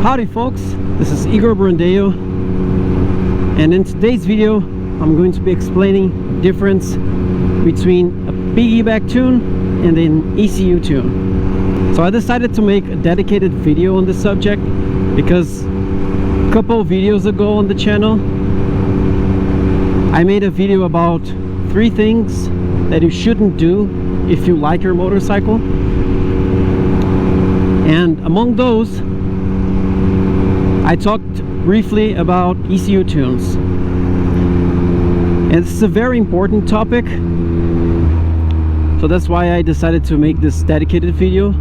Howdy folks, this is Igor Brandeo, and in today's video I'm going to be explaining the difference between a piggyback tune and an ECU tune. So I decided to make a dedicated video on this subject because a couple of videos ago on the channel I made a video about 3 things that you shouldn't do if you like your motorcycle, and among those I talked briefly about ECU tunes, and this is a very important topic, so that's why I decided to make this dedicated video.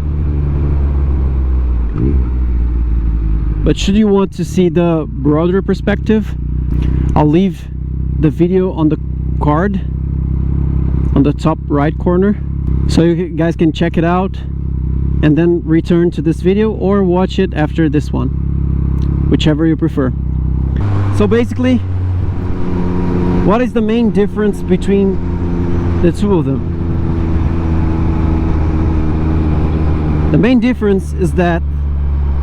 But should you want to see the broader perspective, I'll leave the video on the card on the top right corner, so you guys can check it out and then return to this video or watch it after this one, whichever you prefer. So basically, what is the main difference between the two of them? The main difference is that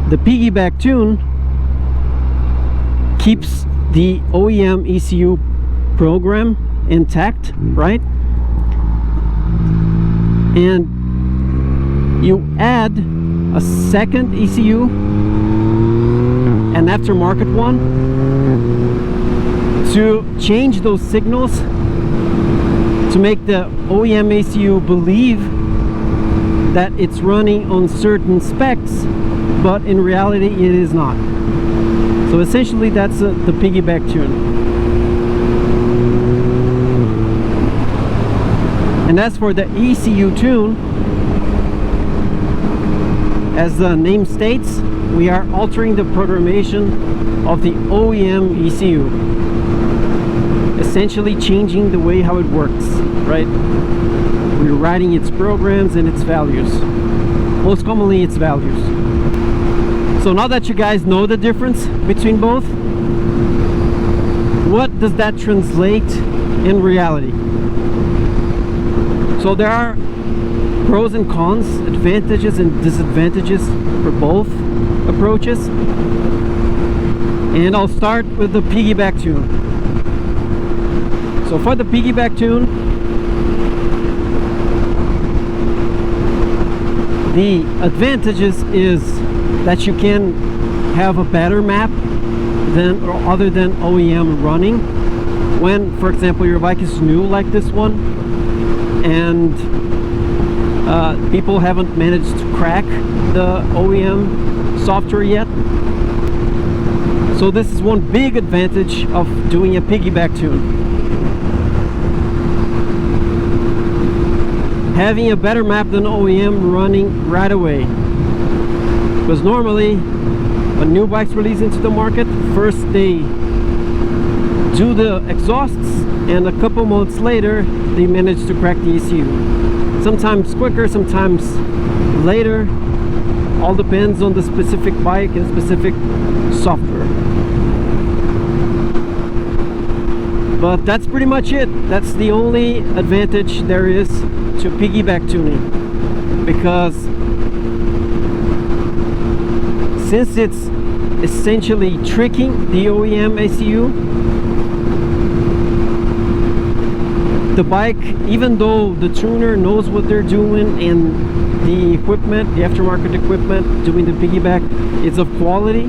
the piggyback tune keeps the OEM ECU program intact, right? And you add a second ECU, an aftermarket one, to change those signals to make the OEM ECU believe that it's running on certain specs, but in reality it is not. So essentially that's the piggyback tune. And as for the ECU tune, as the name states, we are altering the programmation of the OEM ECU, essentially changing the way how it works, right? We're writing its programs and its values, most commonly its values. So now that you guys know the difference between both, what does that translate in reality? So there are pros and cons, advantages and disadvantages for both approaches, and I'll start with the piggyback tune. So for the piggyback tune, the advantages is that you can have a better map than or other than OEM running when, for example, your bike is new like this one and people haven't managed to crack the OEM software yet. So this is one big advantage of doing a piggyback tune. Having a better map than OEM running right away. Because normally when new bikes release into the market, first they do the exhausts and a couple months later they manage to crack the ECU. Sometimes quicker, sometimes later, all depends on the specific bike and specific software. But that's pretty much it. That's the only advantage there is to piggyback tuning, because since it's essentially tricking the OEM ECU, the bike, even though the tuner knows what they're doing and the equipment, the aftermarket equipment doing the piggyback is of quality,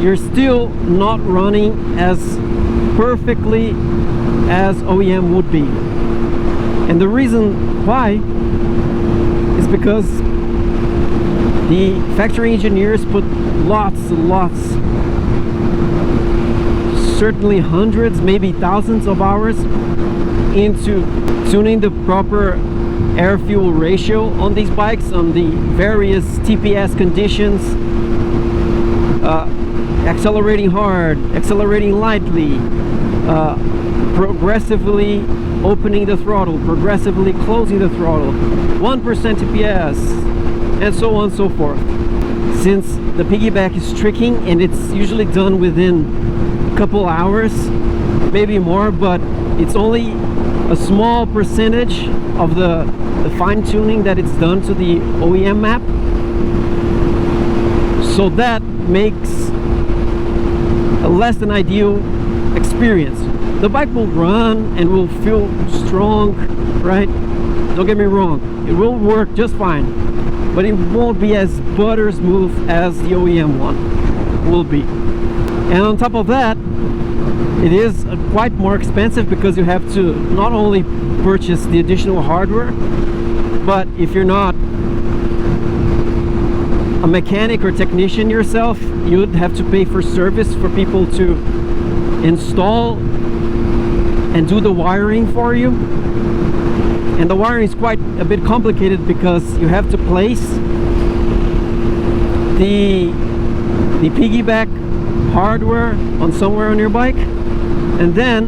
you're still not running as perfectly as OEM would be. And the reason why is because the factory engineers put lots and lots, certainly hundreds, maybe thousands of hours into tuning the proper air-fuel ratio on these bikes, on the various TPS conditions, accelerating hard, accelerating lightly, progressively opening the throttle, progressively closing the throttle, 1% TPS, and so on and so forth. Since the piggyback is tricking and it's usually done within a couple hours, maybe more, but it's only a small percentage of the fine-tuning that it's done to the OEM map. So that makes a less than ideal experience. The bike will run and will feel strong, right? Don't get me wrong, it will work just fine, but it won't be as butter smooth as the OEM one will be. And on top of that, it is quite more expensive because you have to not only purchase the additional hardware, but if you're not a mechanic or technician yourself, you'd have to pay for service for people to install and do the wiring for you. And the wiring is quite a bit complicated because you have to place the Piggyback hardware on somewhere on your bike and then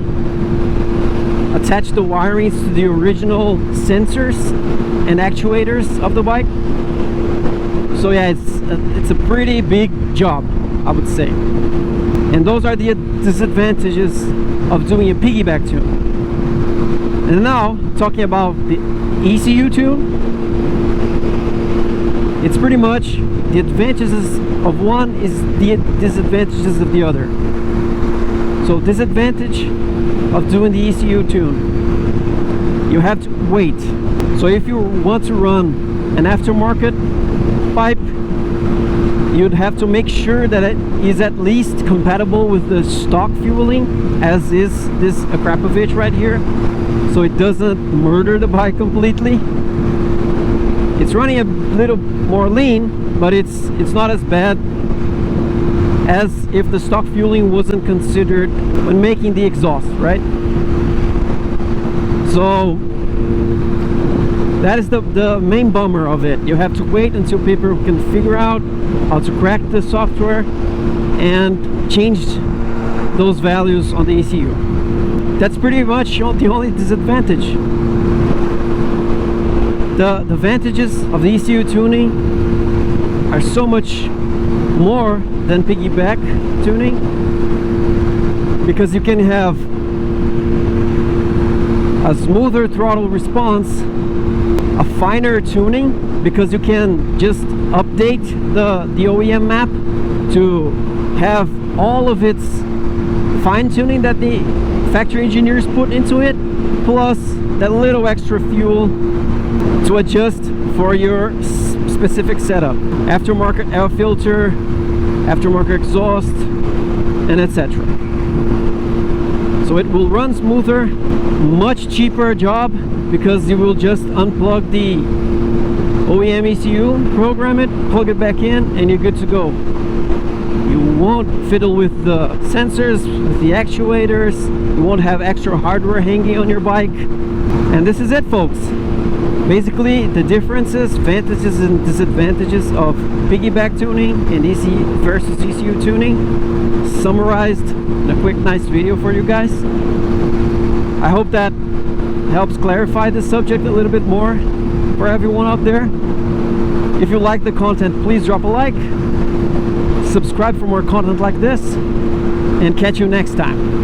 attach the wirings to the original sensors and actuators of the bike. So yeah, it's a pretty big job, I would say. And those are the disadvantages of doing a piggyback tune. And now, talking about the ECU tune, it's pretty much the advantages of one is the disadvantages of the other. So disadvantage of doing the ECU tune, you have to wait. So if you want to run an aftermarket pipe, you'd have to make sure that it is at least compatible with the stock fueling, as is this Akrapovic right here, so it doesn't murder the bike completely. It's running a little more lean, but it's not as bad as if the stock fueling wasn't considered when making the exhaust, right? So that is the main bummer of it. You have to wait until people can figure out how to crack the software and change those values on the ECU. That's pretty much the only disadvantage. The advantages of the ECU tuning are so much more than piggyback tuning, because you can have a smoother throttle response, a finer tuning, because you can just update the OEM map to have all of its fine tuning that the factory engineers put into it, plus that little extra fuel to adjust for your specific setup, aftermarket air filter, aftermarket exhaust, and etc. So it will run smoother, much cheaper job, because you will just unplug the OEM ECU, program it, plug it back in, and you're good to go. You won't fiddle with the sensors, with the actuators, you won't have extra hardware hanging on your bike. And this is it, folks. Basically, the differences, advantages and disadvantages of piggyback tuning and ECU versus ECU tuning, summarized in a quick, nice video for you guys. I hope that helps clarify the subject a little bit more for everyone out there. If you like the content, please drop a like, subscribe for more content like this, and catch you next time.